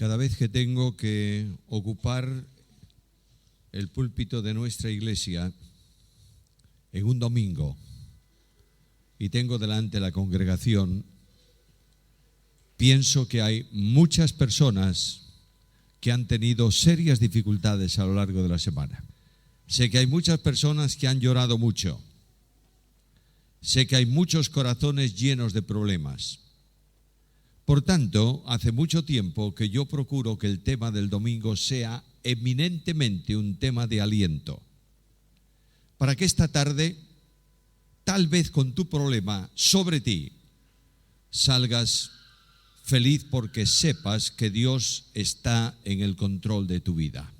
Cada vez que tengo que ocupar el púlpito de nuestra iglesia en un domingo y tengo delante la congregación, pienso que hay muchas personas que han tenido serias dificultades a lo largo de la semana. Sé que hay muchas personas que han llorado mucho. Sé que hay muchos corazones llenos de problemas. Por tanto, hace mucho tiempo que yo procuro que el tema del domingo sea eminentemente un tema de aliento, para que esta tarde, tal vez con tu problema sobre ti, salgas feliz porque sepas que Dios está en el control de tu vida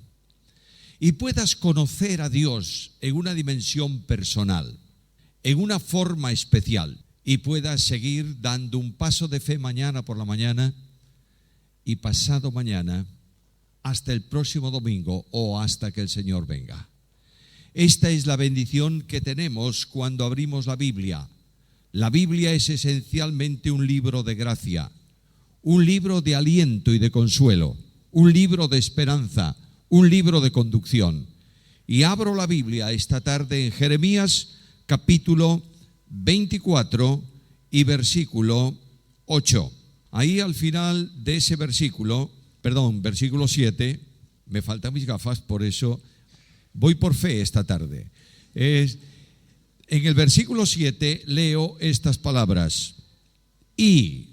y puedas conocer a Dios en una dimensión personal, en una forma especial, y puedas seguir dando un paso de fe mañana por la mañana y pasado mañana hasta el próximo domingo o hasta que el Señor venga. Esta es la bendición que tenemos cuando abrimos la Biblia. La Biblia es esencialmente un libro de gracia, un libro de aliento y de consuelo, un libro de esperanza, un libro de conducción. Y abro la Biblia esta tarde en Jeremías capítulo 24 y versículo 8. Ahí al final de ese versículo 7, me faltan mis gafas, por eso voy por fe esta tarde. En el versículo 7 leo estas palabras: y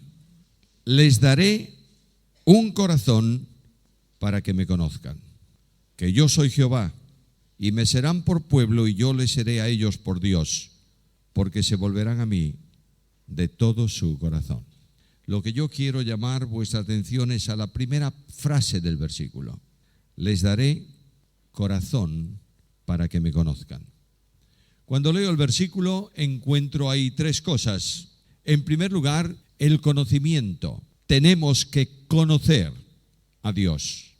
les daré un corazón para que me conozcan, que yo soy Jehová, y me serán por pueblo y yo les seré a ellos por Dios, porque se volverán a mí de todo su corazón. Lo que yo quiero llamar vuestra atención es a la primera frase del versículo: les daré corazón para que me conozcan. Cuando leo el versículo encuentro ahí tres cosas. En primer lugar, el conocimiento. Tenemos que conocer a Dios.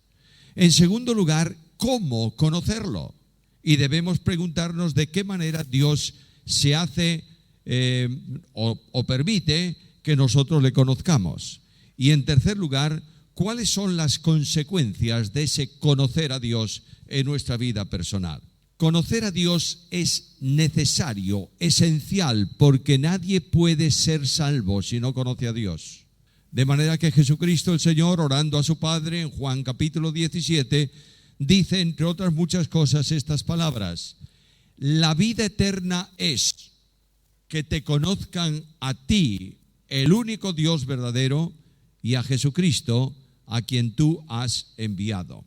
En segundo lugar, ¿cómo conocerlo? Y debemos preguntarnos de qué manera Dios se hace o permite que nosotros le conozcamos. Y en tercer lugar, ¿cuáles son las consecuencias de ese conocer a Dios en nuestra vida personal? Conocer a Dios es necesario, esencial, porque nadie puede ser salvo si no conoce a Dios. De manera que Jesucristo el Señor, orando a su Padre en Juan capítulo 17, dice, entre otras muchas cosas, estas palabras: la vida eterna es que te conozcan a ti, el único Dios verdadero, y a Jesucristo, a quien tú has enviado.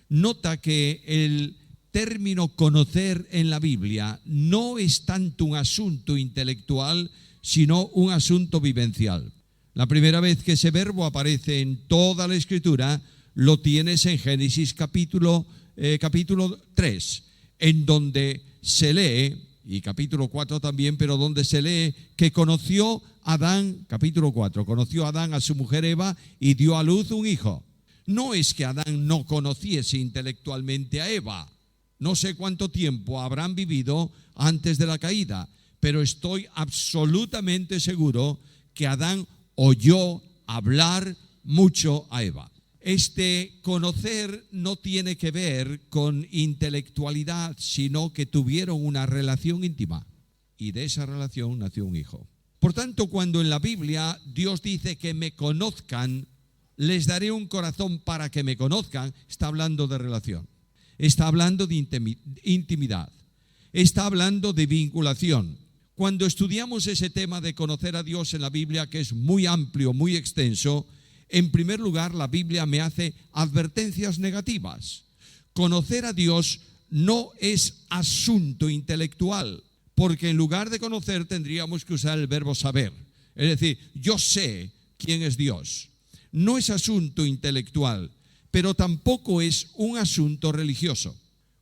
Nota que el término conocer en la Biblia no es tanto un asunto intelectual, sino un asunto vivencial. La primera vez que ese verbo aparece en toda la Escritura lo tienes en Génesis capítulo 3, en donde se lee, y capítulo 4 también, pero donde se lee que conoció Adán, capítulo 4, conoció Adán a su mujer Eva y dio a luz un hijo. No es que Adán no conociese intelectualmente a Eva. No sé cuánto tiempo habrán vivido antes de la caída, pero estoy absolutamente seguro que Adán oyó hablar mucho a Eva. Este conocer no tiene que ver con intelectualidad, sino que tuvieron una relación íntima y de esa relación nació un hijo. Por tanto, cuando en la Biblia Dios dice que me conozcan, les daré un corazón para que me conozcan, está hablando de relación, está hablando de intimidad, está hablando de vinculación. Cuando estudiamos ese tema de conocer a Dios en la Biblia, que es muy amplio, muy extenso, en primer lugar, la Biblia me hace advertencias negativas. Conocer a Dios no es asunto intelectual, porque en lugar de conocer tendríamos que usar el verbo saber. Es decir, yo sé quién es Dios. No es asunto intelectual, pero tampoco es un asunto religioso.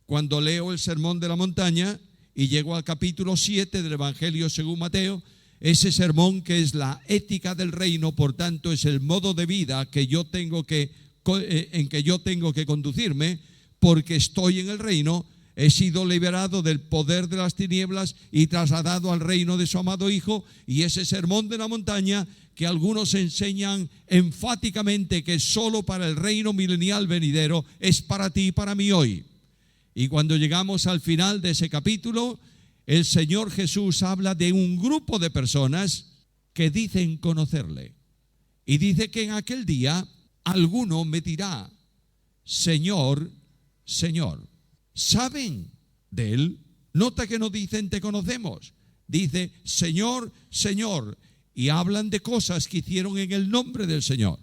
Cuando leo el Sermón de la Montaña y llego al capítulo 7 del Evangelio según Mateo, ese sermón que es la ética del reino, por tanto es el modo de vida que yo tengo en que yo tengo que conducirme porque estoy en el reino, He sido liberado del poder de las tinieblas y trasladado al reino de su amado Hijo. Y ese sermón de la montaña que algunos enseñan enfáticamente que solo para el reino milenial venidero, es para ti y para mí hoy. Y cuando llegamos al final de ese capítulo, el Señor Jesús habla de un grupo de personas que dicen conocerle. Y dice que en aquel día alguno me dirá: Señor, Señor. ¿Saben de él? Nota que no dicen te conocemos. Dice Señor, Señor. Y hablan de cosas que hicieron en el nombre del Señor.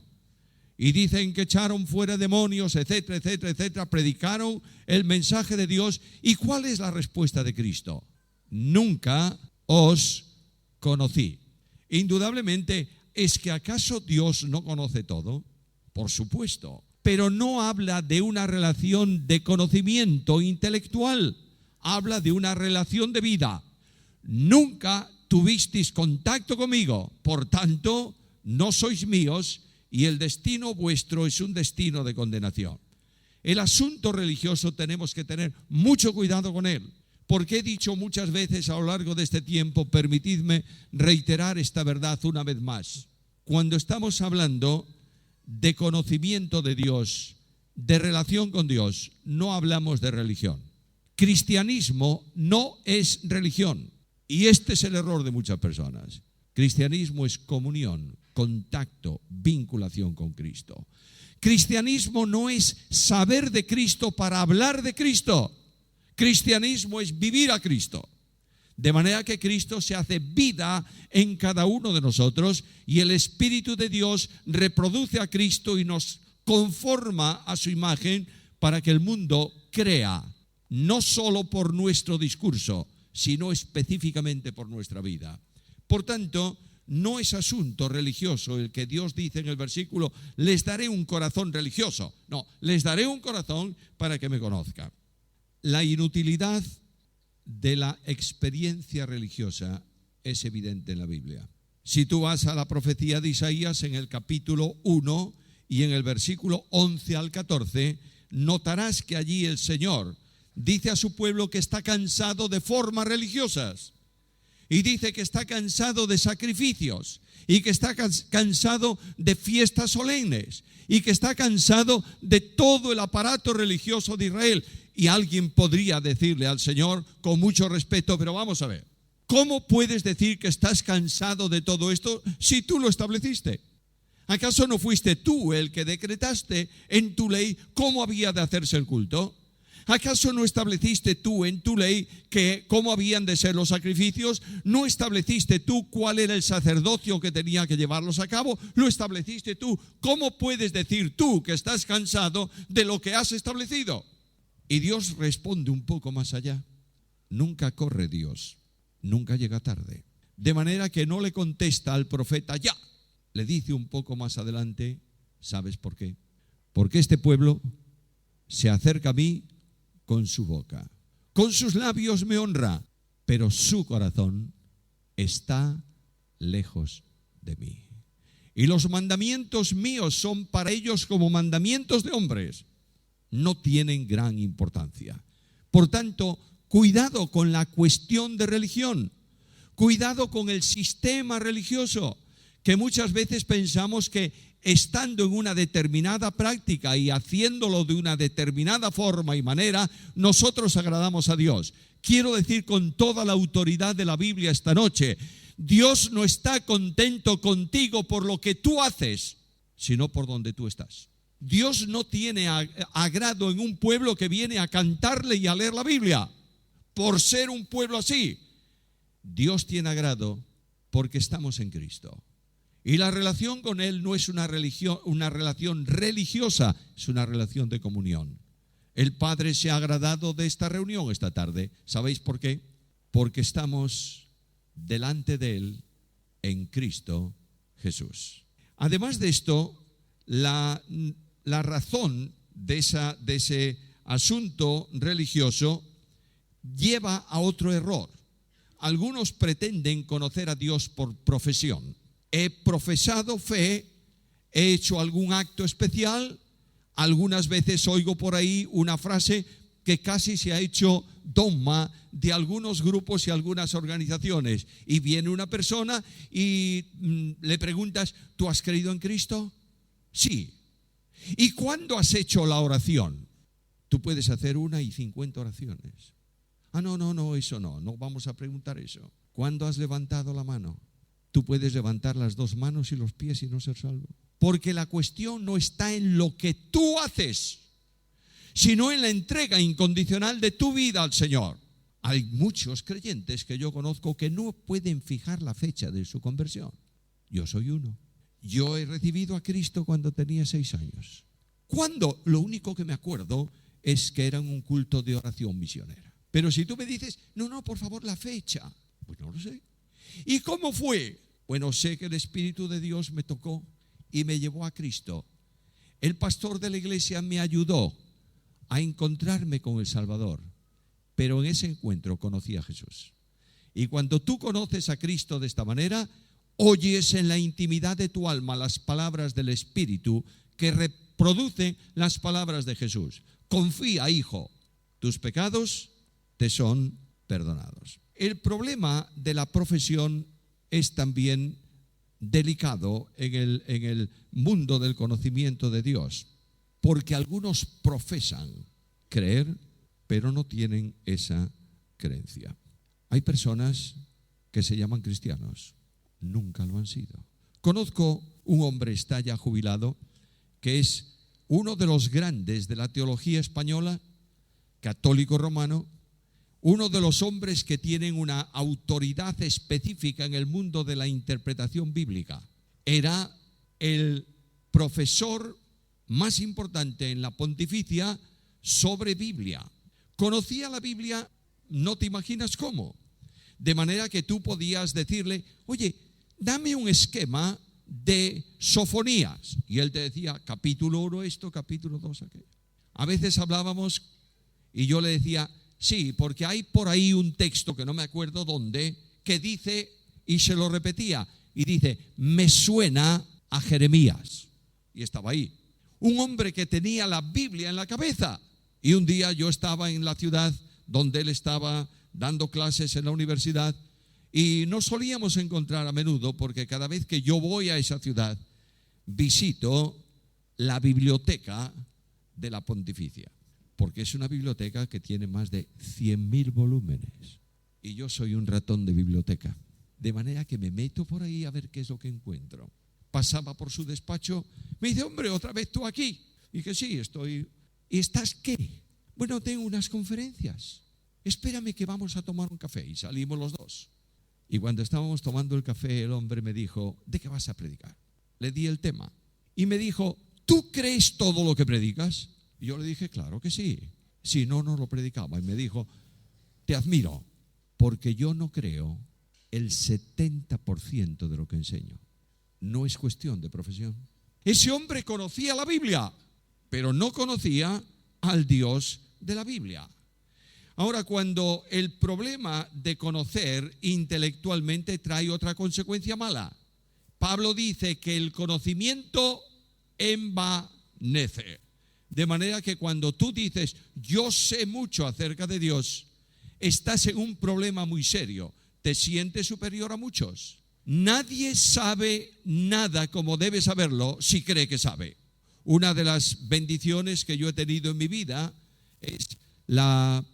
Y dicen que echaron fuera demonios, etcétera, etcétera, etcétera. Predicaron el mensaje de Dios. ¿Y cuál es la respuesta de Cristo? Nunca os conocí. Indudablemente, ¿es que acaso Dios no conoce todo? Por supuesto. Pero no habla de una relación de conocimiento intelectual. Habla de una relación de vida. Nunca tuvisteis contacto conmigo, por tanto, no sois míos, y el destino vuestro es un destino de condenación. El asunto religioso tenemos que tener mucho cuidado con él, porque he dicho muchas veces a lo largo de este tiempo, permitidme reiterar esta verdad una vez más. Cuando estamos hablando de conocimiento de Dios, de relación con Dios, no hablamos de religión. Cristianismo no es religión. Y este es el error de muchas personas. Cristianismo es comunión, contacto, vinculación con Cristo. Cristianismo no es saber de Cristo para hablar de Cristo. Cristianismo es vivir a Cristo. De manera que Cristo se hace vida en cada uno de nosotros y el Espíritu de Dios reproduce a Cristo y nos conforma a su imagen para que el mundo crea, no solo por nuestro discurso, sino específicamente por nuestra vida. Por tanto, no es asunto religioso el que Dios dice en el versículo, les daré un corazón religioso. No, les daré un corazón para que me conozcan. La inutilidad de la experiencia religiosa es evidente en la Biblia. Si tú vas a la profecía de Isaías en el capítulo 1 y en el versículo 11 al 14, notarás que allí el Señor dice a su pueblo que está cansado de formas religiosas y dice que está cansado de sacrificios y que está cansado de fiestas solemnes y que está cansado de todo el aparato religioso de Israel. Y alguien podría decirle al Señor con mucho respeto, pero vamos a ver, ¿cómo puedes decir que estás cansado de todo esto si tú lo estableciste? ¿Acaso no fuiste tú el que decretaste en tu ley cómo había de hacerse el culto? ¿Acaso no estableciste tú en tu ley que cómo habían de ser los sacrificios? ¿No estableciste tú cuál era el sacerdocio que tenía que llevarlos a cabo? ¿Lo estableciste tú? ¿Cómo puedes decir tú que estás cansado de lo que has establecido? Y Dios responde un poco más allá. Nunca corre Dios, nunca llega tarde. De manera que no le contesta al profeta ya. Le dice un poco más adelante, ¿sabes por qué? Porque este pueblo se acerca a mí con su boca. Con sus labios me honra, pero su corazón está lejos de mí. Y los mandamientos míos son para ellos como mandamientos de hombres. No tienen gran importancia. Por tanto, cuidado con la cuestión de religión. Cuidado con el sistema religioso, que muchas veces pensamos que estando en una determinada práctica y haciéndolo de una determinada forma y manera, nosotros agradamos a Dios. Quiero decir con toda la autoridad de la Biblia esta noche, Dios no está contento contigo por lo que tú haces, sino por donde tú estás. Dios no tiene agrado en un pueblo que viene a cantarle y a leer la Biblia, por ser un pueblo así. Dios tiene agrado porque estamos en Cristo. Y la relación con Él no es una relación religiosa, es una relación de comunión. El Padre se ha agradado de esta reunión esta tarde. ¿Sabéis por qué? Porque estamos delante de Él en Cristo Jesús. Además de esto, la razón de ese asunto religioso lleva a otro error. Algunos pretenden conocer a Dios por profesión. He profesado fe, he hecho algún acto especial, algunas veces oigo por ahí una frase, que casi se ha hecho dogma de algunos grupos y algunas organizaciones. Y viene una persona y le preguntas, ¿tú has creído en Cristo? Sí. ¿Y cuándo has hecho la oración? Tú puedes hacer 1 y 50 oraciones. No, eso no vamos a preguntar eso. ¿Cuándo has levantado la mano? Tú puedes levantar las 2 manos y los pies y no ser salvo. Porque la cuestión no está en lo que tú haces, sino en la entrega incondicional de tu vida al Señor. Hay muchos creyentes que yo conozco que no pueden fijar la fecha de su conversión. Yo soy uno. Yo he recibido a Cristo cuando tenía 6 años. ¿Cuándo? Lo único que me acuerdo es que era un culto de oración misionera. Pero si tú me dices, no, por favor, la fecha, pues no lo sé. ¿Y cómo fue? Bueno, sé que el Espíritu de Dios me tocó y me llevó a Cristo. El pastor de la iglesia me ayudó a encontrarme con el Salvador, pero en ese encuentro conocí a Jesús. Y cuando tú conoces a Cristo de esta manera, oyes en la intimidad de tu alma las palabras del Espíritu que reproducen las palabras de Jesús. Confía, hijo, tus pecados te son perdonados. El problema de la profesión es también delicado en el mundo del conocimiento de Dios, porque algunos profesan creer, pero no tienen esa creencia. Hay personas que se llaman cristianos, nunca lo han sido. Conozco un hombre, está ya jubilado, que es uno de los grandes de la teología española, católico romano, uno de los hombres que tienen una autoridad específica en el mundo de la interpretación bíblica. Era el profesor más importante en la pontificia sobre Biblia. Conocía la Biblia, no te imaginas cómo. De manera que tú podías decirle, oye, dame un esquema de Sofonías. Y él te decía, capítulo 1 esto, capítulo 2 aquello. A veces hablábamos y yo le decía, sí, porque hay por ahí un texto que no me acuerdo dónde, que dice, y se lo repetía, y dice, me suena a Jeremías. Y estaba ahí. Un hombre que tenía la Biblia en la cabeza. Y un día yo estaba en la ciudad donde él estaba dando clases en la universidad y nos solíamos encontrar a menudo porque cada vez que yo voy a esa ciudad visito la biblioteca de la pontificia. Porque es una biblioteca que tiene más de 100.000 volúmenes. Y yo soy un ratón de biblioteca. De manera que me meto por ahí a ver qué es lo que encuentro. Pasaba por su despacho, me dice, hombre, ¿otra vez tú aquí? Y dije, sí, estoy. ¿Y estás qué? Bueno, tengo unas conferencias. Espérame que vamos a tomar un café. Y salimos los dos. Y cuando estábamos tomando el café, el hombre me dijo, ¿de qué vas a predicar? Le di el tema. Y me dijo, ¿tú crees todo lo que predicas? Y yo le dije, claro que sí. Si no, no lo predicaba. Y me dijo, te admiro, porque yo no creo el 70% de lo que enseño. No es cuestión de profesión. Ese hombre conocía la Biblia, pero no conocía al Dios de la Biblia. Ahora, cuando el problema de conocer intelectualmente trae otra consecuencia mala, Pablo dice que el conocimiento envanece. De manera que cuando tú dices, yo sé mucho acerca de Dios, estás en un problema muy serio. Te sientes superior a muchos. Nadie sabe nada como debe saberlo si cree que sabe. Una de las bendiciones que yo he tenido en mi vida es la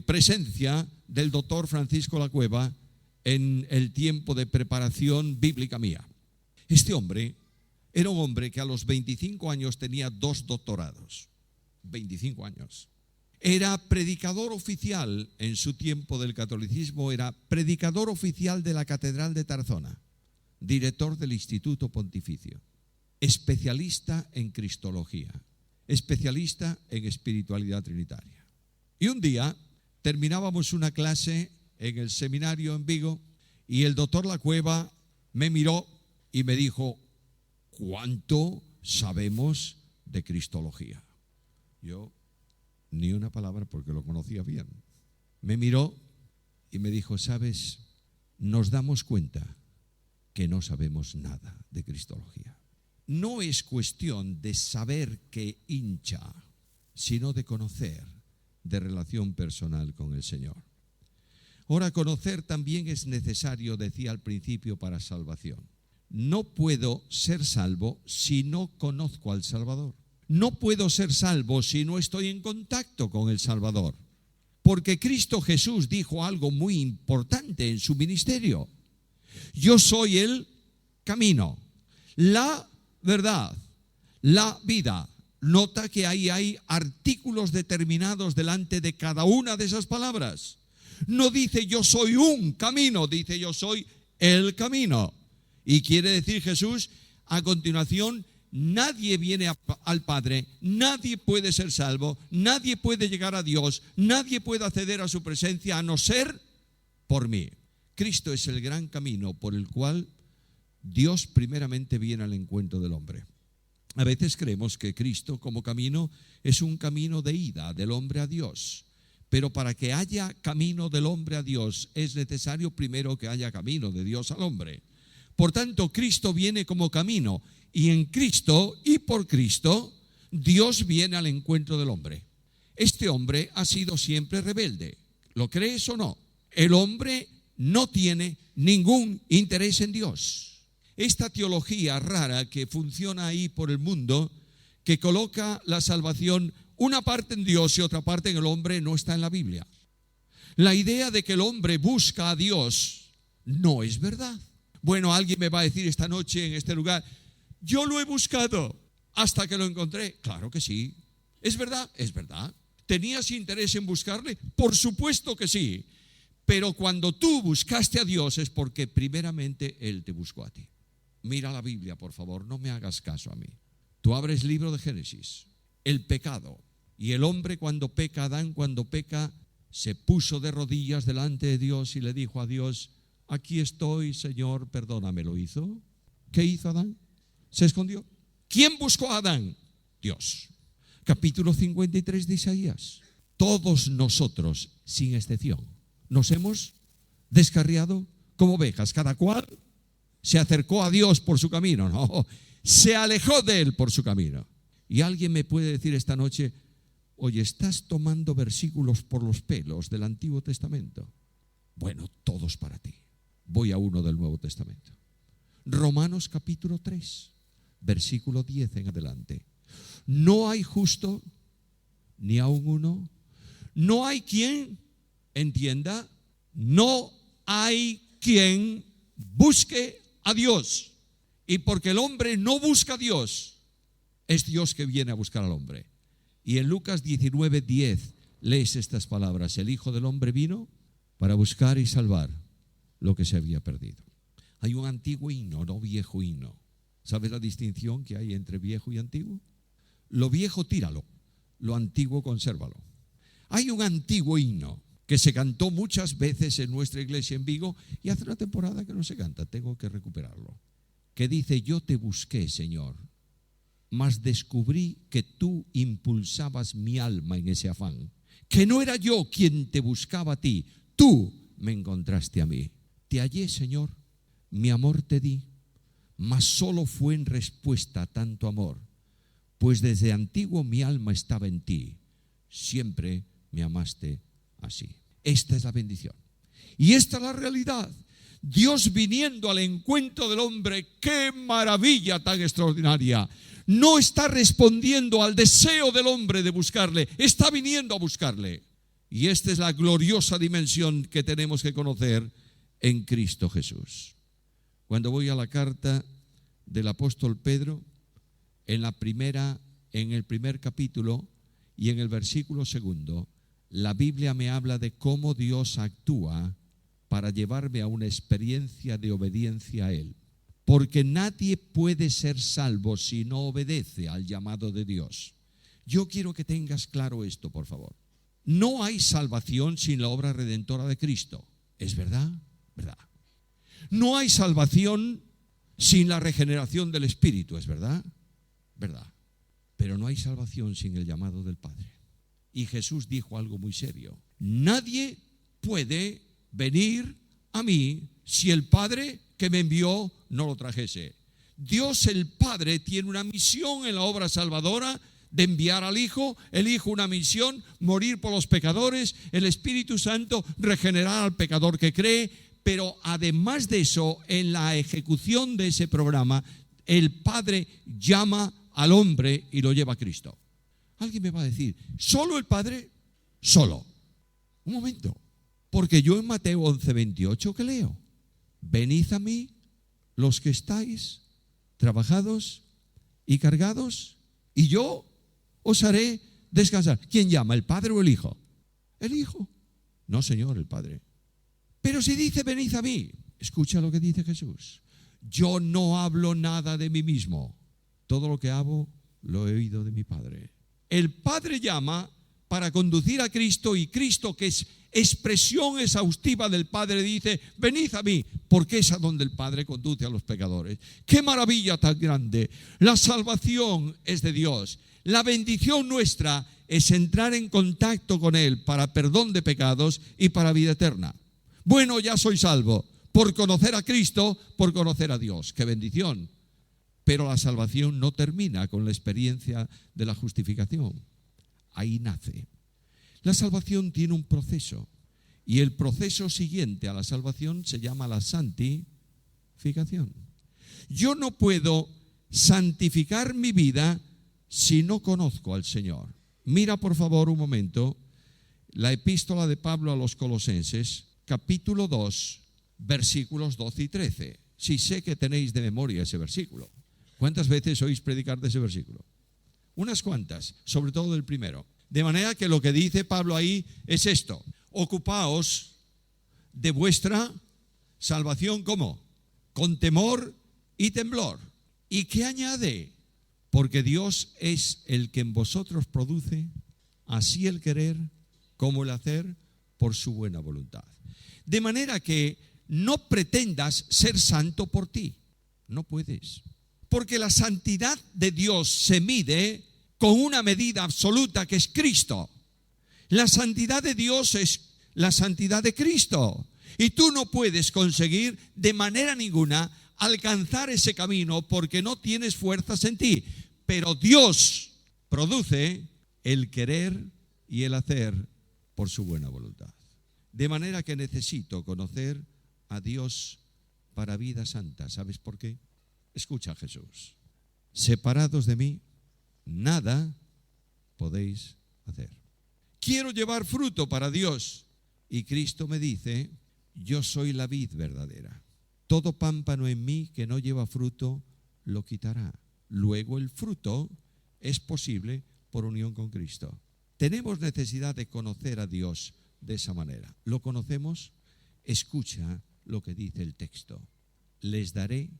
presencia del doctor Francisco Lacueva en el tiempo de preparación bíblica mía. Este hombre era un hombre que a los 25 años tenía 2 doctorados. 25 años. Era predicador oficial en su tiempo del catolicismo, era predicador oficial de la Catedral de Tarazona, director del Instituto Pontificio, especialista en Cristología, especialista en espiritualidad trinitaria. Y un día terminábamos una clase en el seminario en Vigo y el doctor Lacueva me miró y me dijo, ¿cuánto sabemos de Cristología? Yo ni una palabra porque lo conocía bien. Me miró y me dijo, ¿sabes? Nos damos cuenta que no sabemos nada de Cristología. No es cuestión de saber que hincha, sino de conocer, de relación personal con el Señor. Ahora, conocer también es necesario, decía al principio, para salvación. No puedo ser salvo si no conozco al Salvador. No puedo ser salvo si no estoy en contacto con el Salvador. Porque Cristo Jesús dijo algo muy importante en su ministerio. Yo soy el camino, la verdad, la vida. Nota que ahí hay artículos determinados delante de cada una de esas palabras. No dice yo soy un camino, dice yo soy el camino. Y quiere decir Jesús, a continuación, nadie viene al Padre, nadie puede ser salvo, nadie puede llegar a Dios, nadie puede acceder a su presencia a no ser por mí. Cristo es el gran camino por el cual Dios primeramente viene al encuentro del hombre. A veces creemos que Cristo como camino es un camino de ida del hombre a Dios. Pero para que haya camino del hombre a Dios es necesario primero que haya camino de Dios al hombre. Por tanto, Cristo viene como camino y en Cristo y por Cristo Dios viene al encuentro del hombre. Este hombre ha sido siempre rebelde. ¿Lo crees o no? El hombre no tiene ningún interés en Dios. Esta teología rara que funciona ahí por el mundo, que coloca la salvación una parte en Dios y otra parte en el hombre, no está en la Biblia. La idea de que el hombre busca a Dios no es verdad. Bueno, alguien me va a decir esta noche en este lugar, yo lo he buscado hasta que lo encontré. Claro que sí. ¿Es verdad? Es verdad. ¿Tenías interés en buscarle? Por supuesto que sí. Pero cuando tú buscaste a Dios es porque primeramente Él te buscó a ti. Mira la Biblia, por favor, no me hagas caso a mí. Tú abres el libro de Génesis, el pecado. Y el hombre cuando peca, Adán cuando peca, se puso de rodillas delante de Dios y le dijo a Dios, aquí estoy, Señor, perdóname. ¿Lo hizo? ¿Qué hizo Adán? Se escondió. ¿Quién buscó a Adán? Dios. Capítulo 53 de Isaías. Todos nosotros, sin excepción, nos hemos descarriado como ovejas, cada cual se acercó a Dios por su camino, no, se alejó de Él por su camino. Y alguien me puede decir esta noche, oye, ¿estás tomando versículos por los pelos del Antiguo Testamento? Bueno, todos para ti. Voy a uno del Nuevo Testamento. Romanos capítulo 3, versículo 10 en adelante. No hay justo, ni aun uno. No hay quien entienda, no hay quien busque a Dios. Y porque el hombre no busca a Dios, es Dios que viene a buscar al hombre. Y en Lucas 19:10 lees estas palabras: el Hijo del Hombre vino para buscar y salvar lo que se había perdido. Hay un antiguo himno, no viejo himno. ¿Sabes la distinción que hay entre viejo y antiguo? Lo viejo tíralo, lo antiguo consérvalo. Hay un antiguo himno que se cantó muchas veces en nuestra iglesia en Vigo y hace una temporada que no se canta, tengo que recuperarlo, que dice: yo te busqué, Señor, mas descubrí que tú impulsabas mi alma en ese afán, que no era yo quien te buscaba a ti, tú me encontraste a mí. Te hallé, Señor, mi amor te di, mas solo fue en respuesta a tanto amor, pues desde antiguo mi alma estaba en ti, siempre me amaste así. Esta es la bendición. Y esta es la realidad. Dios viniendo al encuentro del hombre, ¡qué maravilla tan extraordinaria! No está respondiendo al deseo del hombre de buscarle, está viniendo a buscarle. Y esta es la gloriosa dimensión que tenemos que conocer en Cristo Jesús. Cuando voy a la carta del apóstol Pedro, en el primer capítulo y en el versículo 2, la Biblia me habla de cómo Dios actúa para llevarme a una experiencia de obediencia a Él. Porque nadie puede ser salvo si no obedece al llamado de Dios. Yo quiero que tengas claro esto, por favor. No hay salvación sin la obra redentora de Cristo. ¿Es verdad? ¿Verdad? No hay salvación sin la regeneración del Espíritu. ¿Es verdad? ¿Verdad? Pero no hay salvación sin el llamado del Padre. Y Jesús dijo algo muy serio: nadie puede venir a mí si el Padre que me envió no lo trajese. Dios el Padre tiene una misión en la obra salvadora de enviar al Hijo, el Hijo una misión, morir por los pecadores, el Espíritu Santo regenerar al pecador que cree, pero además de eso, en la ejecución de ese programa, el Padre llama al hombre y lo lleva a Cristo. Alguien me va a decir, ¿solo el Padre? Solo. Un momento, porque yo en Mateo 11:28, ¿qué leo? Venid a mí los que estáis trabajados y cargados, y yo os haré descansar. ¿Quién llama, el Padre o el Hijo? El Hijo. No, Señor, el Padre. Pero si dice venid a mí, escucha lo que dice Jesús. Yo no hablo nada de mí mismo. Todo lo que hago lo he oído de mi Padre. El Padre llama para conducir a Cristo, y Cristo, que es expresión exhaustiva del Padre, dice venid a mí, porque es a donde el Padre conduce a los pecadores. ¡Qué maravilla tan grande! La salvación es de Dios. La bendición nuestra es entrar en contacto con Él para perdón de pecados y para vida eterna. Bueno, ya soy salvo por conocer a Cristo, por conocer a Dios. ¡Qué bendición! Pero la salvación no termina con la experiencia de la justificación. Ahí nace. La salvación tiene un proceso, y el proceso siguiente a la salvación se llama la santificación. Yo no puedo santificar mi vida si no conozco al Señor. Mira por favor un momento la epístola de Pablo a los Colosenses, capítulo 2, versículos 12 y 13. Si sé que tenéis de memoria ese versículo. ¿Cuántas veces oís predicar de ese versículo? Unas cuantas, sobre todo del primero. De manera que lo que dice Pablo ahí es esto: ocupaos de vuestra salvación, ¿cómo? Con temor y temblor. ¿Y qué añade? Porque Dios es el que en vosotros produce así el querer como el hacer por su buena voluntad. De manera que no pretendas ser santo por ti. No puedes. Porque la santidad de Dios se mide con una medida absoluta, que es Cristo. La santidad de Dios es la santidad de Cristo. Y tú no puedes conseguir de manera ninguna alcanzar ese camino porque no tienes fuerzas en ti. Pero Dios produce el querer y el hacer por su buena voluntad. De manera que necesito conocer a Dios para vida santa. ¿Sabes por qué? Escucha a Jesús. Separados de mí, nada podéis hacer. Quiero llevar fruto para Dios. Y Cristo me dice, yo soy la vid verdadera. Todo pámpano en mí que no lleva fruto, lo quitará. Luego el fruto es posible por unión con Cristo. Tenemos necesidad de conocer a Dios de esa manera. ¿Lo conocemos? Escucha lo que dice el texto. Les daré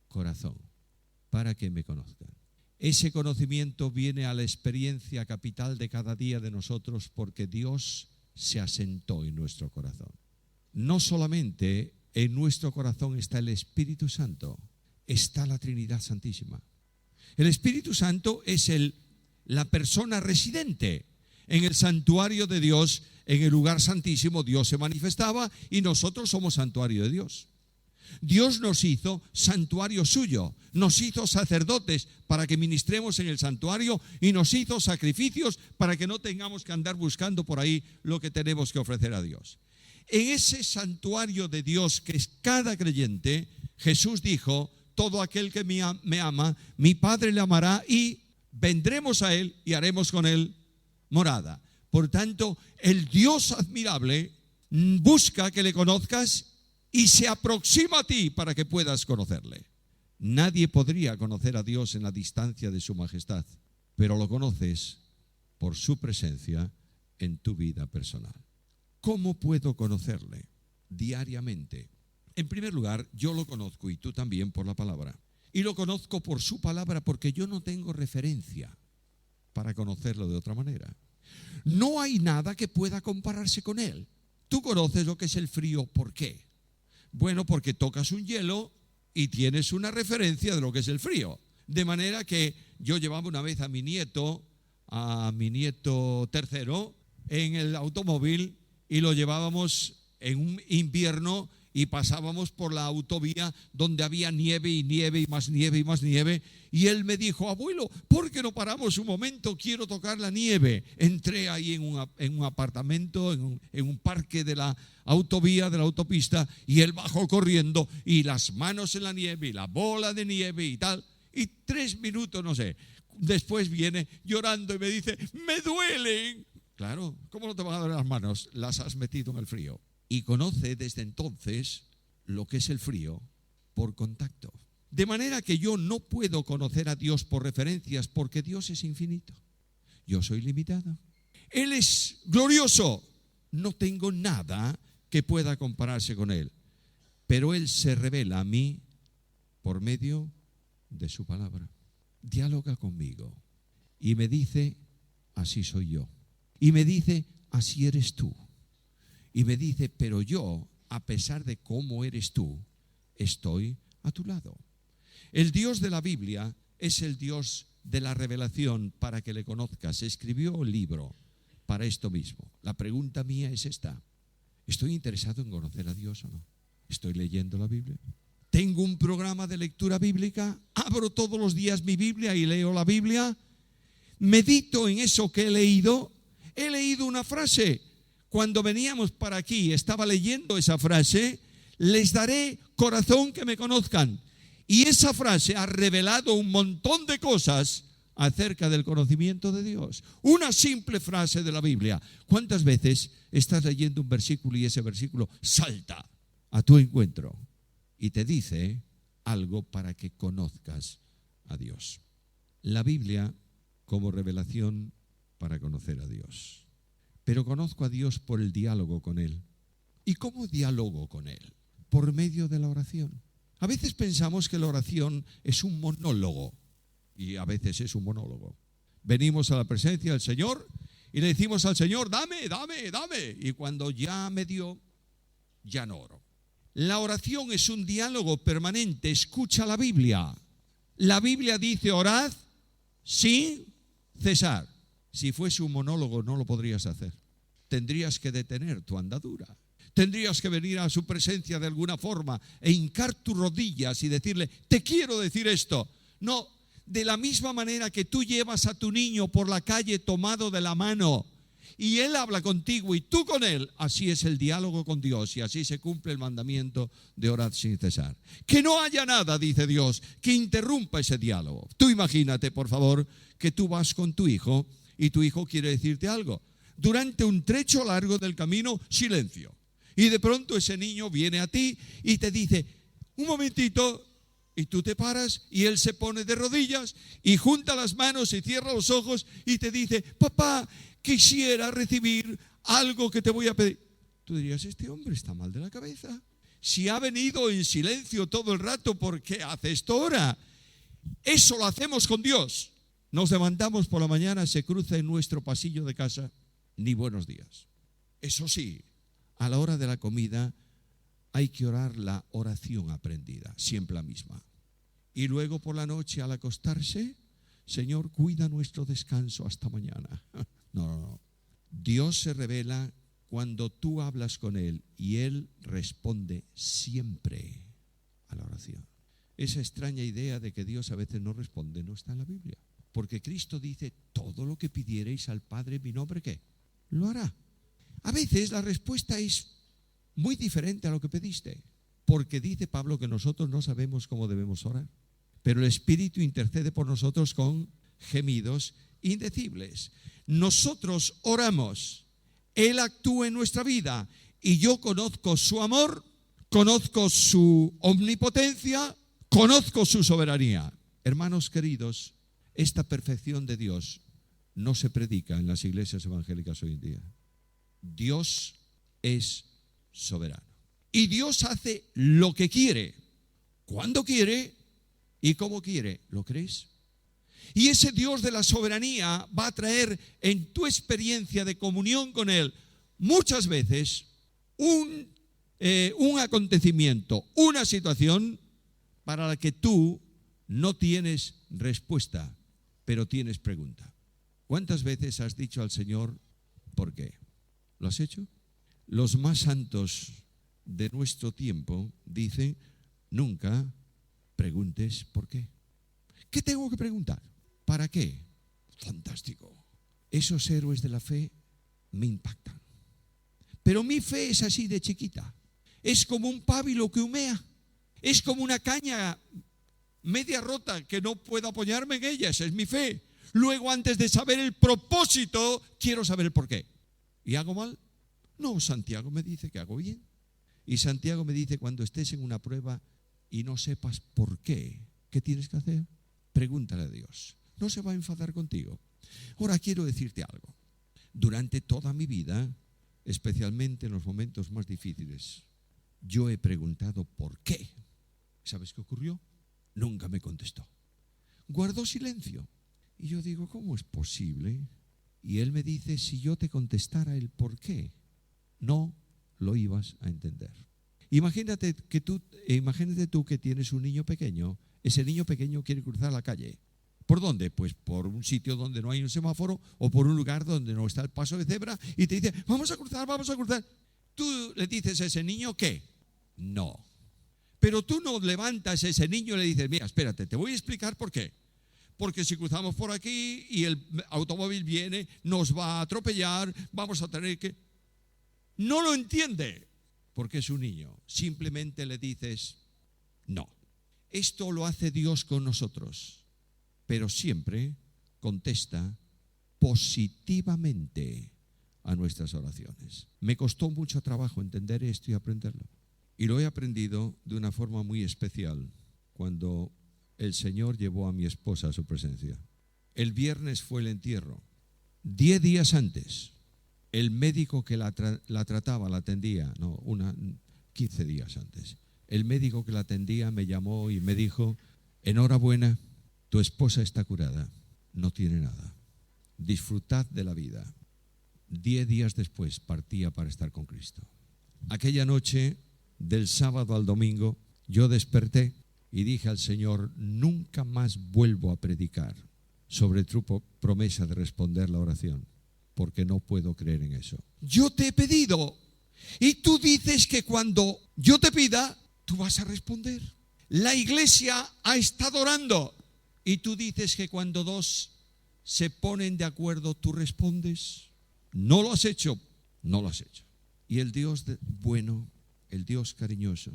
corazón para que me conozcan. Ese conocimiento viene a la experiencia capital de cada día de nosotros porque Dios se asentó en nuestro corazón. No solamente en nuestro corazón está el Espíritu Santo, está la Trinidad Santísima. El Espíritu Santo es la persona residente. En el santuario de Dios, en el lugar santísimo, Dios se manifestaba y nosotros somos santuario de Dios. Dios nos hizo santuario suyo, nos hizo sacerdotes para que ministremos en el santuario y nos hizo sacrificios para que no tengamos que andar buscando por ahí lo que tenemos que ofrecer a Dios. En ese santuario de Dios que es cada creyente, Jesús dijo, todo aquel que me ama, mi Padre le amará y vendremos a él y haremos con él morada. Por tanto, el Dios admirable busca que le conozcas y se aproxima a ti para que puedas conocerle. Nadie podría conocer a Dios en la distancia de su majestad, pero lo conoces por su presencia en tu vida personal. ¿Cómo puedo conocerle? Diariamente. En primer lugar, yo lo conozco y tú también por la palabra. Y lo conozco por su palabra porque yo no tengo referencia para conocerlo de otra manera. No hay nada que pueda compararse con él. Tú conoces lo que es el frío, ¿por qué? Bueno, porque tocas un hielo y tienes una referencia de lo que es el frío. De manera que yo llevaba una vez a mi nieto tercero, en el automóvil y lo llevábamos en un invierno y pasábamos por la autovía donde había nieve y nieve y más nieve y más nieve. Y él me dijo: abuelo, ¿por qué no paramos un momento? Quiero tocar la nieve. Entré ahí en un apartamento, en un parque de la autovía, de la autopista, y él bajó corriendo y las manos en la nieve y la bola de nieve y tal. Y 3 minutos, no sé, después viene llorando y me dice: me duelen. Claro, ¿cómo no te van a doler las manos? Las has metido en el frío. Y conoce desde entonces lo que es el frío por contacto. De manera que yo no puedo conocer a Dios por referencias, porque Dios es infinito. Yo soy limitado. Él es glorioso. No tengo nada que pueda compararse con Él. Pero Él se revela a mí por medio de su palabra. Dialoga conmigo y me dice: así soy yo. Y me dice: así eres tú. Y me dice: pero yo, a pesar de cómo eres tú, estoy a tu lado. El Dios de la Biblia es el Dios de la revelación para que le conozcas. Escribió un libro para esto mismo. La pregunta mía es esta: ¿estoy interesado en conocer a Dios o no? ¿Estoy leyendo la Biblia? ¿Tengo un programa de lectura bíblica? ¿Abro todos los días mi Biblia y leo la Biblia? ¿Medito en eso que he leído? He leído una frase. Cuando veníamos para aquí, estaba leyendo esa frase: les daré corazón que me conozcan. Y esa frase ha revelado un montón de cosas acerca del conocimiento de Dios. Una simple frase de la Biblia. ¿Cuántas veces estás leyendo un versículo y ese versículo salta a tu encuentro y te dice algo para que conozcas a Dios? La Biblia como revelación para conocer a Dios. Pero conozco a Dios por el diálogo con Él. ¿Y cómo dialogo con Él? Por medio de la oración. A veces pensamos que la oración es un monólogo, y a veces es un monólogo. Venimos a la presencia del Señor y le decimos al Señor: dame, dame, dame. Y cuando ya me dio, ya no oro. La oración es un diálogo permanente. Escucha la Biblia. La Biblia dice: orad sin cesar. Si fuese un monólogo no lo podrías hacer. Tendrías que detener tu andadura. Tendrías que venir a su presencia de alguna forma e hincar tus rodillas y decirle: te quiero decir esto. No, de la misma manera que tú llevas a tu niño por la calle tomado de la mano y él habla contigo y tú con él, así es el diálogo con Dios, y así se cumple el mandamiento de orar sin cesar. Que no haya nada, dice Dios, que interrumpa ese diálogo. Tú imagínate, por favor, que tú vas con tu hijo y tu hijo quiere decirte algo. Durante un trecho largo del camino, silencio. Y de pronto ese niño viene a ti y te dice: un momentito. Y tú te paras y él se pone de rodillas y junta las manos y cierra los ojos y te dice: papá, quisiera recibir algo que te voy a pedir. Tú dirías: este hombre está mal de la cabeza. Si ha venido en silencio todo el rato, ¿por qué hace esto ahora? Eso lo hacemos con Dios. Nos levantamos por la mañana, se cruza en nuestro pasillo de casa: ni buenos días. Eso sí, a la hora de la comida hay que orar la oración aprendida, siempre la misma. Y luego por la noche al acostarse: Señor, cuida nuestro descanso hasta mañana. No. Dios se revela cuando tú hablas con Él y Él responde siempre a la oración. Esa extraña idea de que Dios a veces no responde no está en la Biblia. Porque Cristo dice: todo lo que pidiereis al Padre en mi nombre, ¿qué? Lo hará. A veces la respuesta es muy diferente a lo que pediste, porque dice Pablo que nosotros no sabemos cómo debemos orar, pero el Espíritu intercede por nosotros con gemidos indecibles. Nosotros oramos, Él actúa en nuestra vida y yo conozco su amor, conozco su omnipotencia, conozco su soberanía. Hermanos queridos, esta perfección de Dios no se predica en las iglesias evangélicas hoy en día. Dios es soberano. Y Dios hace lo que quiere, cuando quiere y como quiere. ¿Lo crees? Y ese Dios de la soberanía va a traer en tu experiencia de comunión con Él muchas veces un acontecimiento, una situación para la que tú no tienes respuesta, pero tienes pregunta. ¿Cuántas veces has dicho al Señor: ¿por qué? ¿Lo has hecho? Los más santos de nuestro tiempo dice: nunca preguntes por qué. ¿Qué tengo que preguntar? ¿Para qué? Fantástico. Esos héroes de la fe me impactan. Pero mi fe es así de chiquita. Es como un pábilo que humea. Es como una caña media rota que no puedo apoyarme en ella. Esa es mi fe. Luego, antes de saber el propósito, quiero saber el por qué. ¿Y hago mal? No, Santiago me dice que hago bien. Y Santiago me dice: cuando estés en una prueba y no sepas por qué, ¿qué tienes que hacer? Pregúntale a Dios. No se va a enfadar contigo. Ahora quiero decirte algo. Durante toda mi vida, especialmente en los momentos más difíciles, yo he preguntado por qué. ¿Sabes qué ocurrió? Nunca me contestó. Guardó silencio. Y yo digo: ¿cómo es posible? Y él me dice: si yo te contestara el por qué, no lo ibas a entender. Imagínate tú que tienes un niño pequeño. Ese niño pequeño quiere cruzar la calle. ¿Por dónde? Pues por un sitio donde no hay un semáforo o por un lugar donde no está el paso de cebra y te dice: vamos a cruzar, vamos a cruzar. Tú le dices a ese niño ¿qué? No. Pero tú no levantas a ese niño y le dices: mira, espérate, te voy a explicar por qué. Porque si cruzamos por aquí y el automóvil viene, nos va a atropellar, vamos a tener que... No lo entiende, porque es un niño. Simplemente le dices no. Esto lo hace Dios con nosotros, pero siempre contesta positivamente a nuestras oraciones. Me costó mucho trabajo entender esto y aprenderlo. Y lo he aprendido de una forma muy especial cuando el Señor llevó a mi esposa a su presencia. El viernes fue el entierro. 10 días antes, el médico que la trataba, la atendía, 15 días antes, el médico que la atendía me llamó y me dijo: enhorabuena, tu esposa está curada, no tiene nada. Disfrutad de la vida. 10 días después partía para estar con Cristo. Aquella noche, del sábado al domingo, yo desperté y dije al Señor: nunca más vuelvo a predicar sobre tu promesa de responder la oración, porque no puedo creer en eso. Yo te he pedido y tú dices que cuando yo te pida, tú vas a responder. La iglesia ha estado orando y tú dices que cuando dos se ponen de acuerdo, tú respondes. No lo has hecho, no lo has hecho. Y el Dios bueno, el Dios cariñoso,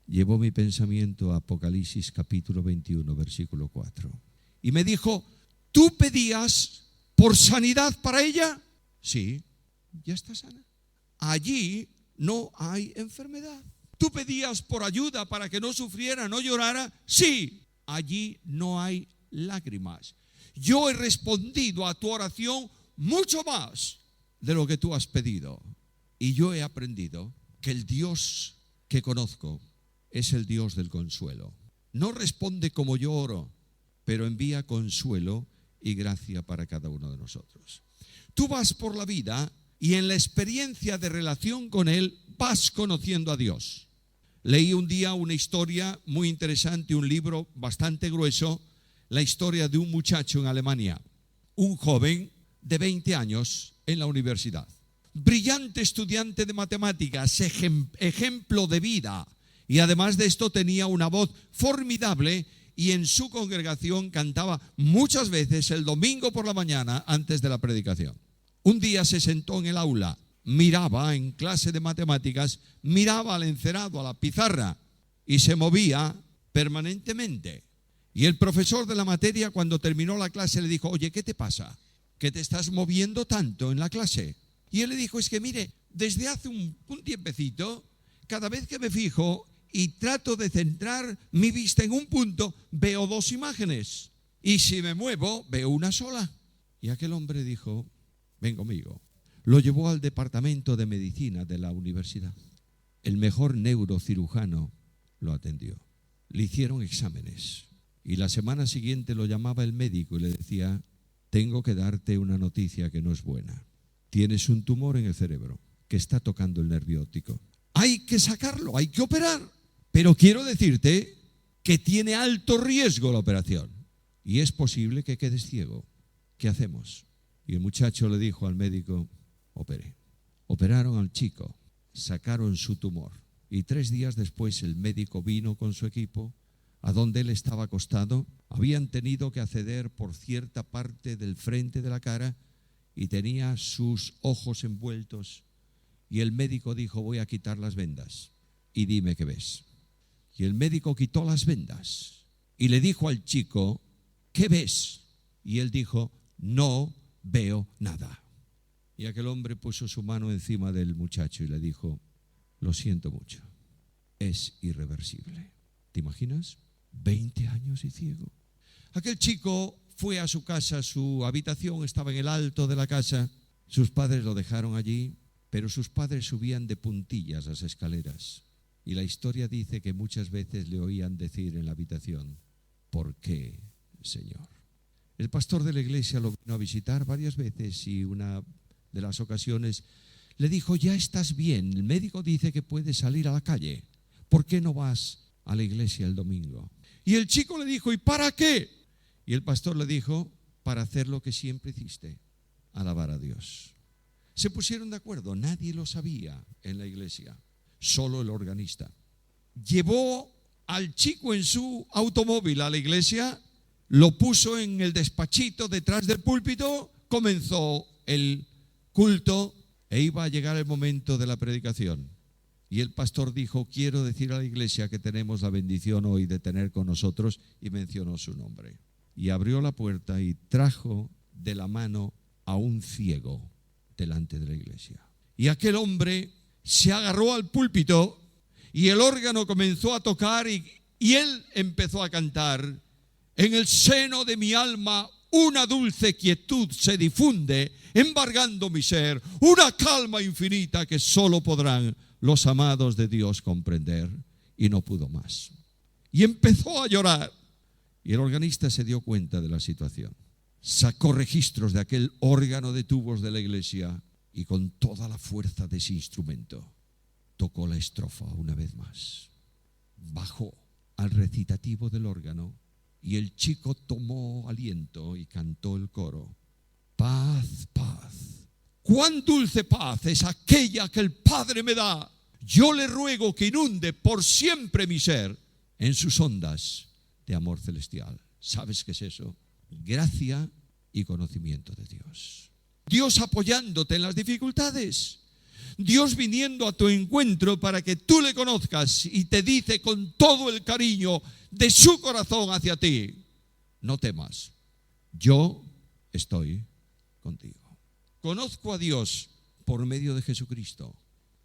llevó mi pensamiento a Apocalipsis capítulo 21, versículo 4. Y me dijo: ¿tú pedías por sanidad para ella? Sí, ya está sana. Allí no hay enfermedad. ¿Tú pedías por ayuda para que no sufriera, no llorara? Sí, allí no hay lágrimas. Yo he respondido a tu oración mucho más de lo que tú has pedido. Y yo he aprendido que el Dios que conozco es el Dios del consuelo. No responde como yo oro, pero envía consuelo y gracia para cada uno de nosotros. Tú vas por la vida y en la experiencia de relación con Él vas conociendo a Dios. Leí un día una historia muy interesante, un libro bastante grueso, la historia de un muchacho en Alemania, un joven de 20 años en la universidad. Brillante estudiante de matemáticas, ejemplo de vida. Y además de esto tenía una voz formidable y en su congregación cantaba muchas veces el domingo por la mañana antes de la predicación. Un día se sentó en el aula, miraba en clase de matemáticas, miraba al encerado, a la pizarra y se movía permanentemente. Y el profesor de la materia, cuando terminó la clase, le dijo: oye, ¿qué te pasa? ¿Que te estás moviendo tanto en la clase? Y él le dijo: es que mire, desde hace un tiempecito, cada vez que me fijo y trato de centrar mi vista en un punto, veo dos imágenes. Y si me muevo, veo una sola. Y aquel hombre dijo: ven conmigo. Lo llevó al departamento de medicina de la universidad. El mejor neurocirujano lo atendió. Le hicieron exámenes. Y la semana siguiente lo llamaba el médico y le decía: tengo que darte una noticia que no es buena. Tienes un tumor en el cerebro que está tocando el nervio óptico. Hay que sacarlo, hay que operar. Pero quiero decirte que tiene alto riesgo la operación. Y es posible que quedes ciego. ¿Qué hacemos? Y el muchacho le dijo al médico: opere. Operaron al chico, sacaron su tumor Y 3 días después el médico vino con su equipo a donde él estaba acostado. Habían tenido que acceder por cierta parte del frente de la cara y tenía sus ojos envueltos. Y el médico dijo: voy a quitar las vendas y dime qué ves. Y el médico quitó las vendas y le dijo al chico: ¿qué ves? Y él dijo: no veo nada. Y aquel hombre puso su mano encima del muchacho y le dijo: lo siento mucho, es irreversible. ¿Te imaginas? 20 años y ciego. Aquel chico fue a su casa, su habitación estaba en el alto de la casa. Sus padres lo dejaron allí, pero sus padres subían de puntillas las escaleras. Y la historia dice que muchas veces le oían decir en la habitación: ¿por qué, Señor? El pastor de la iglesia lo vino a visitar varias veces y una de las ocasiones le dijo: ya estás bien, el médico dice que puedes salir a la calle, ¿por qué no vas a la iglesia el domingo? Y el chico le dijo: ¿y para qué? Y el pastor le dijo: para hacer lo que siempre hiciste, alabar a Dios. Se pusieron de acuerdo, nadie lo sabía en la iglesia, solo el organista. Llevó al chico en su automóvil a la iglesia, lo puso en el despachito detrás del púlpito, comenzó el culto e iba a llegar el momento de la predicación. Y el pastor dijo: quiero decir a la iglesia que tenemos la bendición hoy de tener con nosotros, y mencionó su nombre. Y abrió la puerta y trajo de la mano a un ciego delante de la iglesia. Y aquel hombre se agarró al púlpito y el órgano comenzó a tocar y él empezó a cantar: en el seno de mi alma una dulce quietud se difunde, embargando mi ser, una calma infinita que solo podrán los amados de Dios comprender. Y no pudo más. Y empezó a llorar. Y el organista se dio cuenta de la situación. Sacó registros de aquel órgano de tubos de la iglesia y con toda la fuerza de ese instrumento tocó la estrofa una vez más. Bajó al recitativo del órgano y el chico tomó aliento y cantó el coro: paz, paz. Cuán dulce paz es aquella que el Padre me da. Yo le ruego que inunde por siempre mi ser en sus ondas de amor celestial. ¿Sabes qué es eso? Gracia y conocimiento de Dios. Dios apoyándote en las dificultades. Dios viniendo a tu encuentro para que tú le conozcas y te dice con todo el cariño de su corazón hacia ti: no temas, yo estoy contigo. Conozco a Dios por medio de Jesucristo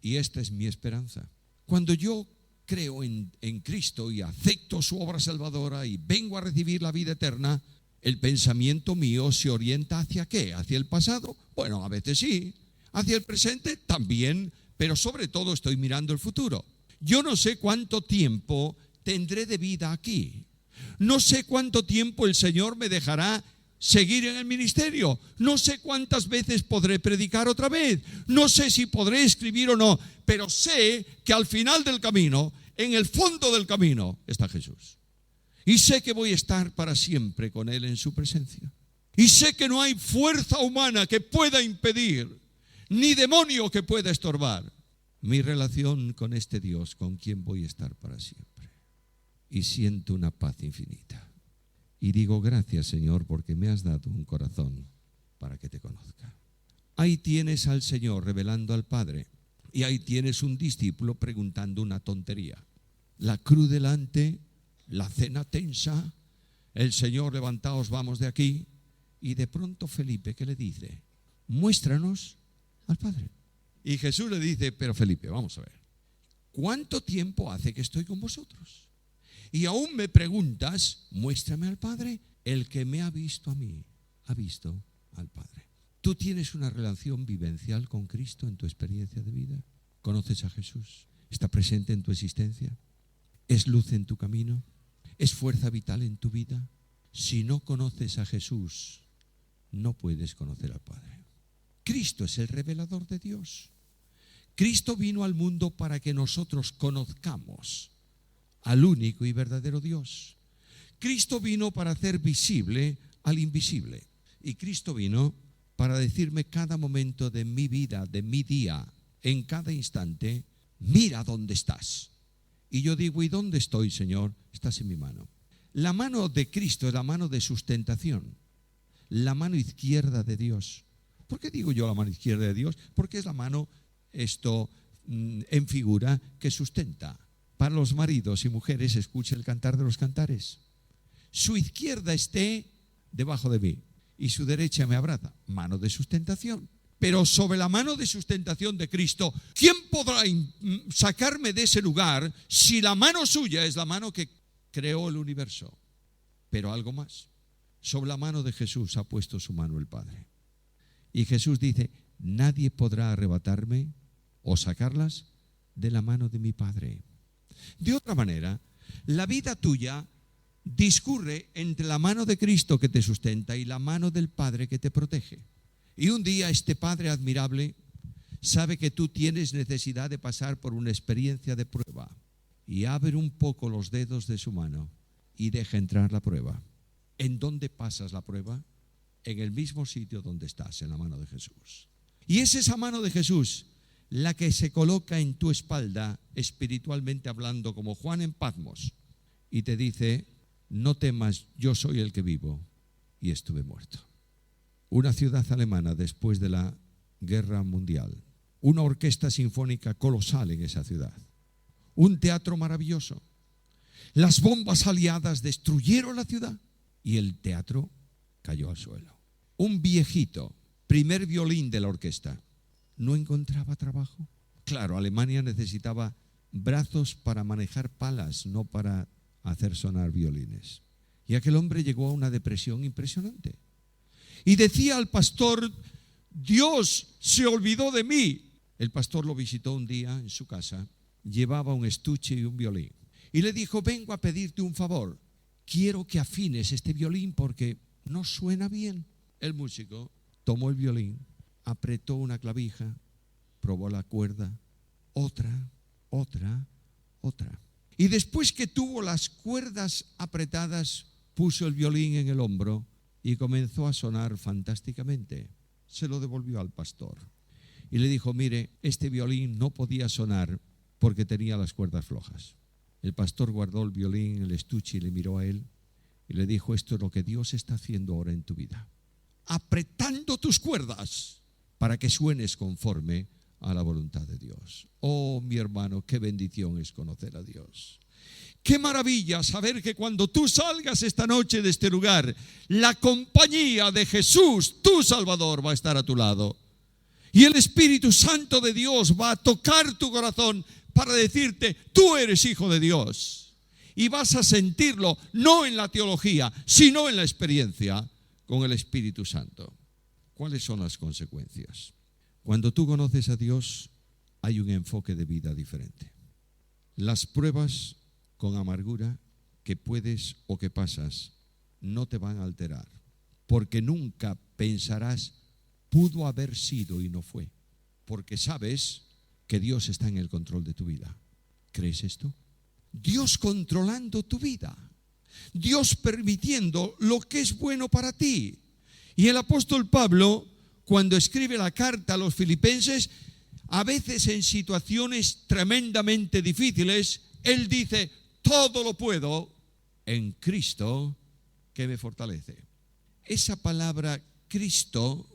y esta es mi esperanza. Cuando yo creo en Cristo y acepto su obra salvadora y vengo a recibir la vida eterna, el pensamiento mío se orienta ¿hacia qué? ¿Hacia el pasado? Bueno, a veces sí. ¿Hacia el presente? También, pero sobre todo estoy mirando el futuro. Yo no sé cuánto tiempo tendré de vida aquí. No sé cuánto tiempo el Señor me dejará seguir en el ministerio. No sé cuántas veces podré predicar otra vez. No sé si podré escribir o no, pero sé que al final del camino, en el fondo del camino, está Jesús. Y sé que voy a estar para siempre con Él en su presencia. Y sé que no hay fuerza humana que pueda impedir, ni demonio que pueda estorbar mi relación con este Dios con quien voy a estar para siempre. Y siento una paz infinita. Y digo: gracias, Señor, porque me has dado un corazón para que te conozca. Ahí tienes al Señor revelando al Padre. Y ahí tienes un discípulo preguntando una tontería. La cruz delante, la cena tensa, el Señor: levantaos, vamos de aquí. Y de pronto Felipe, ¿qué le dice? Muéstranos al Padre. Y Jesús le dice: pero Felipe, vamos a ver, ¿cuánto tiempo hace que estoy con vosotros? Y aún me preguntas: muéstrame al Padre. El que me ha visto a mí, ha visto al Padre. ¿Tú tienes una relación vivencial con Cristo en tu experiencia de vida? ¿Conoces a Jesús? ¿Está presente en tu existencia? ¿Es luz en tu camino? ¿Es fuerza vital en tu vida? Si no conoces a Jesús, no puedes conocer al Padre. Cristo es el revelador de Dios. Cristo vino al mundo para que nosotros conozcamos al único y verdadero Dios. Cristo vino para hacer visible al invisible. Y Cristo vino para decirme cada momento de mi vida, de mi día, en cada instante: mira dónde estás. Y yo digo, ¿y dónde estoy, Señor? Estás en mi mano. La mano de Cristo es la mano de sustentación, la mano izquierda de Dios. ¿Por qué digo yo la mano izquierda de Dios? Porque es la mano, en figura, que sustenta. Para los maridos y mujeres, escuche el cantar de los cantares. Su izquierda esté debajo de mí y su derecha me abraza. Mano de sustentación. Pero sobre la mano de sustentación de Cristo, ¿quién podrá sacarme de ese lugar si la mano suya es la mano que creó el universo? Pero algo más. Sobre la mano de Jesús ha puesto su mano el Padre. Y Jesús dice, nadie podrá arrebatarme o sacarlas de la mano de mi Padre. De otra manera, la vida tuya discurre entre la mano de Cristo que te sustenta y la mano del Padre que te protege. Y un día este Padre admirable sabe que tú tienes necesidad de pasar por una experiencia de prueba y abre un poco los dedos de su mano y deja entrar la prueba. ¿En dónde pasas la prueba? En el mismo sitio donde estás, en la mano de Jesús. Y es esa mano de Jesús la que se coloca en tu espalda, espiritualmente hablando, como Juan en Patmos, y te dice, no temas, yo soy el que vivo y estuve muerto. Una ciudad alemana después de la Guerra Mundial, una orquesta sinfónica colosal en esa ciudad, un teatro maravilloso. Las bombas aliadas destruyeron la ciudad y el teatro cayó al suelo. Un viejito, primer violín de la orquesta, no encontraba trabajo. Claro, Alemania necesitaba brazos para manejar palas, no para hacer sonar violines. Y aquel hombre llegó a una depresión impresionante. Y decía al pastor, Dios se olvidó de mí. El pastor lo visitó un día en su casa, llevaba un estuche y un violín. Y le dijo, vengo a pedirte un favor. Quiero que afines este violín porque no suena bien. El músico tomó el violín, apretó una clavija, probó la cuerda, otra. Y después que tuvo las cuerdas apretadas, puso el violín en el hombro y comenzó a sonar fantásticamente. Se lo devolvió al pastor y le dijo, mire, este violín no podía sonar porque tenía las cuerdas flojas. El pastor guardó el violín en el estuche y le miró a él y le dijo, esto es lo que Dios está haciendo ahora en tu vida, apretando tus cuerdas para que suenes conforme a la voluntad de Dios. Oh, mi hermano, qué bendición es conocer a Dios. Qué maravilla saber que cuando tú salgas esta noche de este lugar, la compañía de Jesús, tu Salvador, va a estar a tu lado. Y el Espíritu Santo de Dios va a tocar tu corazón para decirte, tú eres hijo de Dios. Y vas a sentirlo, no en la teología, sino en la experiencia con el Espíritu Santo. ¿Cuáles son las consecuencias? Cuando tú conoces a Dios, hay un enfoque de vida diferente. Las pruebas con amargura que puedes o que pasas no te van a alterar, porque nunca pensarás, pudo haber sido y no fue, porque sabes que Dios está en el control de tu vida. ¿Crees esto? Dios controlando tu vida, Dios permitiendo lo que es bueno para ti. Y el apóstol Pablo, cuando escribe la carta a los filipenses, a veces en situaciones tremendamente difíciles, él dice, todo lo puedo en Cristo que me fortalece. Esa palabra Cristo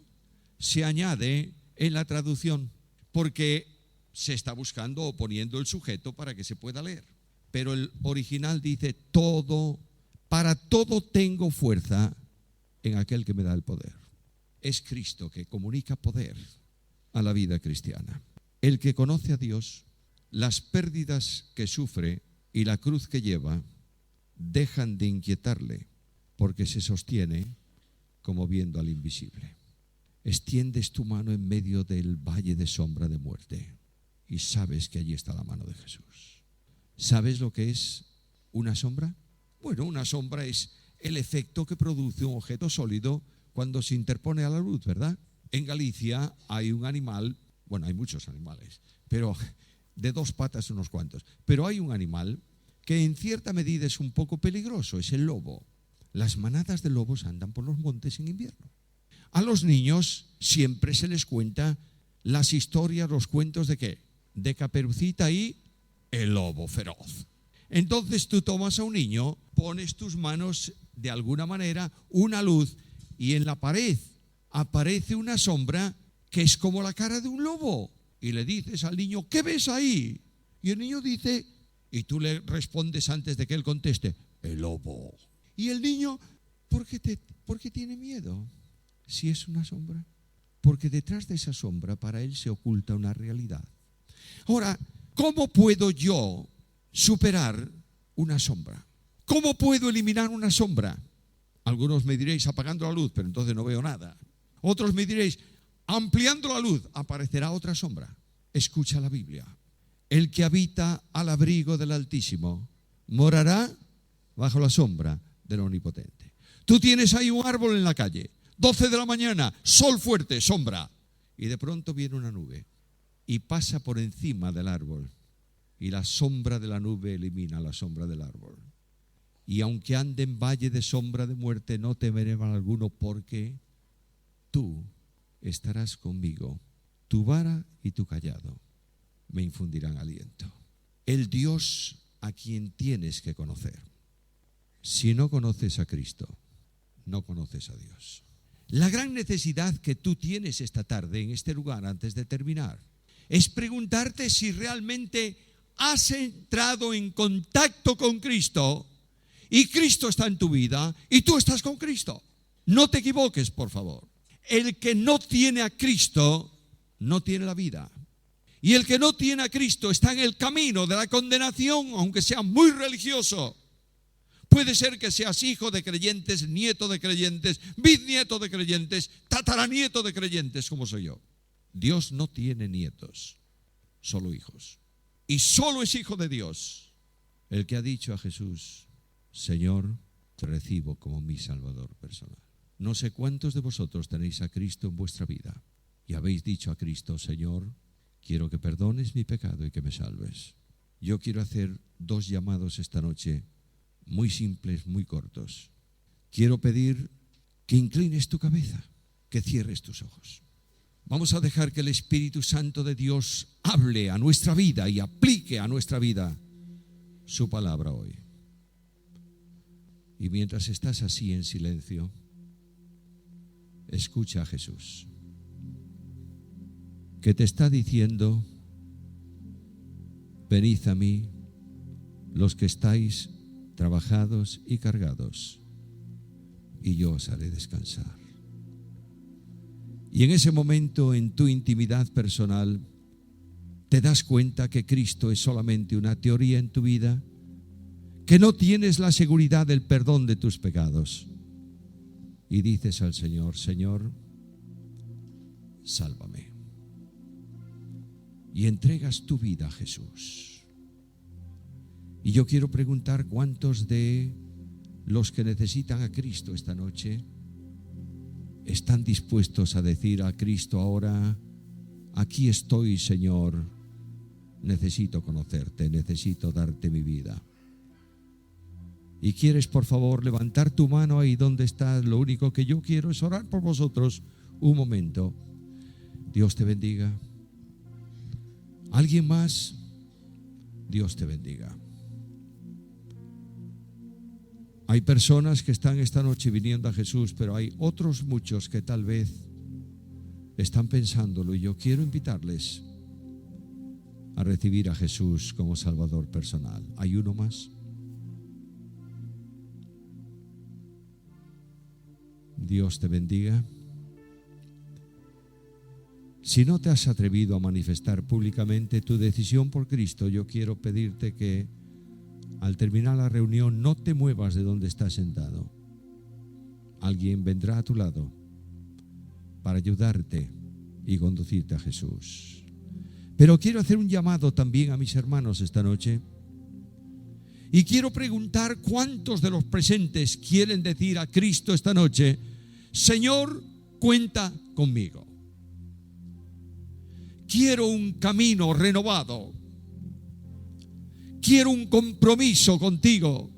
se añade en la traducción porque se está buscando o poniendo el sujeto para que se pueda leer. Pero el original dice todo, para todo tengo fuerza en aquel que me da el poder. Es Cristo que comunica poder a la vida cristiana. El que conoce a Dios, las pérdidas que sufre y la cruz que lleva dejan de inquietarle porque se sostiene como viendo al invisible. Extiendes tu mano en medio del valle de sombra de muerte y sabes que allí está la mano de Jesús. ¿Sabes lo que es una sombra? Bueno, una sombra es el efecto que produce un objeto sólido cuando se interpone a la luz, ¿verdad? En Galicia hay un animal, bueno, hay muchos animales, pero de dos patas unos cuantos, pero hay un animal que en cierta medida es un poco peligroso, es el lobo. Las manadas de lobos andan por los montes en invierno. A los niños siempre se les cuenta las historias, los cuentos de ¿qué? de Caperucita y el lobo feroz. Entonces tú tomas a un niño, pones tus manos de alguna manera, una luz, y en la pared aparece una sombra que es como la cara de un lobo. Y le dices al niño, ¿qué ves ahí? Y el niño dice, y tú le respondes antes de que él conteste, el lobo. Y el niño, ¿por qué tiene miedo? Si es una sombra. Porque detrás de esa sombra para él se oculta una realidad. Ahora, ¿cómo puedo yo superar una sombra? ¿Cómo puedo eliminar una sombra? Algunos me diréis apagando la luz, pero entonces no veo nada. Otros me diréis, ampliando la luz, aparecerá otra sombra. Escucha la Biblia. El que habita al abrigo del Altísimo morará bajo la sombra del Omnipotente. Tú tienes ahí un árbol en la calle, 12 de la mañana, sol fuerte, sombra. Y de pronto viene una nube y pasa por encima del árbol. Y la sombra de la nube elimina la sombra del árbol. Y aunque ande en valle de sombra de muerte, no temeré mal alguno, porque tú estarás conmigo. Tu vara y tu cayado me infundirán aliento. El Dios a quien tienes que conocer. Si no conoces a Cristo, no conoces a Dios. La gran necesidad que tú tienes esta tarde en este lugar, antes de terminar, es preguntarte si realmente has entrado en contacto con Cristo y Cristo está en tu vida y tú estás con Cristo. No te equivoques, por favor. El que no tiene a Cristo no tiene la vida. Y el que no tiene a Cristo está en el camino de la condenación, aunque sea muy religioso. Puede ser que seas hijo de creyentes, nieto de creyentes, bisnieto de creyentes, tataranieto de creyentes, como soy yo. Dios no tiene nietos, solo hijos. Y solo es hijo de Dios el que ha dicho a Jesús, Señor, te recibo como mi Salvador personal. No sé cuántos de vosotros tenéis a Cristo en vuestra vida y habéis dicho a Cristo, Señor, quiero que perdones mi pecado y que me salves. Yo quiero hacer 2 llamados esta noche, muy simples, muy cortos. Quiero pedir que inclines tu cabeza, que cierres tus ojos. Vamos a dejar que el Espíritu Santo de Dios hable a nuestra vida y aplique a nuestra vida su palabra hoy. Y mientras estás así en silencio, escucha a Jesús, que te está diciendo, venid a mí, los que estáis trabajados y cargados, y yo os haré descansar. Y en ese momento, en tu intimidad personal, te das cuenta que Cristo es solamente una teoría en tu vida, que no tienes la seguridad del perdón de tus pecados. Y dices al Señor, Señor, sálvame. Y entregas tu vida a Jesús. Y yo quiero preguntar cuántos de los que necesitan a Cristo esta noche están dispuestos a decir a Cristo ahora, aquí estoy, Señor, necesito conocerte, necesito darte mi vida. Y quieres, por favor, levantar tu mano ahí donde estás. Lo único que yo quiero es orar por vosotros un momento. Dios te bendiga. ¿Alguien más? Dios te bendiga. Hay personas que están esta noche viniendo a Jesús, pero hay otros muchos que tal vez están pensándolo, y yo quiero invitarles a recibir a Jesús como Salvador personal. ¿Hay uno más? Dios te bendiga. Si no te has atrevido a manifestar públicamente tu decisión por Cristo, yo quiero pedirte que al terminar la reunión no te muevas de donde estás sentado. Alguien vendrá a tu lado para ayudarte y conducirte a Jesús. Pero quiero hacer un llamado también a mis hermanos esta noche. Y quiero preguntar cuántos de los presentes quieren decir a Cristo esta noche, Señor, cuenta conmigo. Quiero un camino renovado. Quiero un compromiso contigo.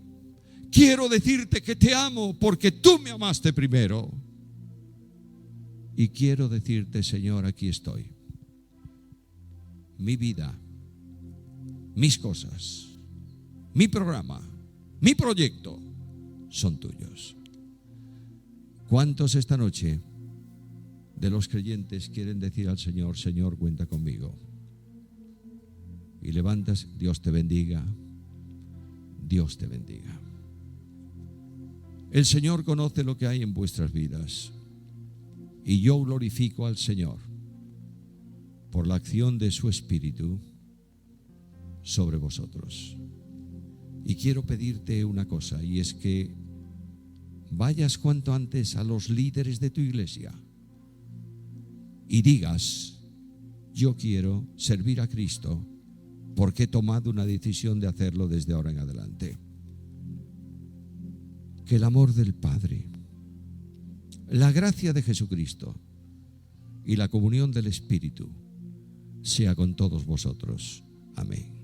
Quiero decirte que te amo porque tú me amaste primero. Y quiero decirte, Señor, aquí estoy. Mi vida mis cosas, mi programa, mi proyecto son tuyos. ¿Cuántos esta noche de los creyentes quieren decir al Señor: Señor, cuenta conmigo? Y levantas, Dios te bendiga, Dios te bendiga. El Señor conoce lo que hay en vuestras vidas y yo glorifico al Señor por la acción de su Espíritu sobre vosotros. Y quiero pedirte una cosa, y es que vayas cuanto antes a los líderes de tu iglesia y digas: yo quiero servir a Cristo porque he tomado una decisión de hacerlo desde ahora en adelante. Que el amor del Padre, la gracia de Jesucristo y la comunión del Espíritu sea con todos vosotros. Amén.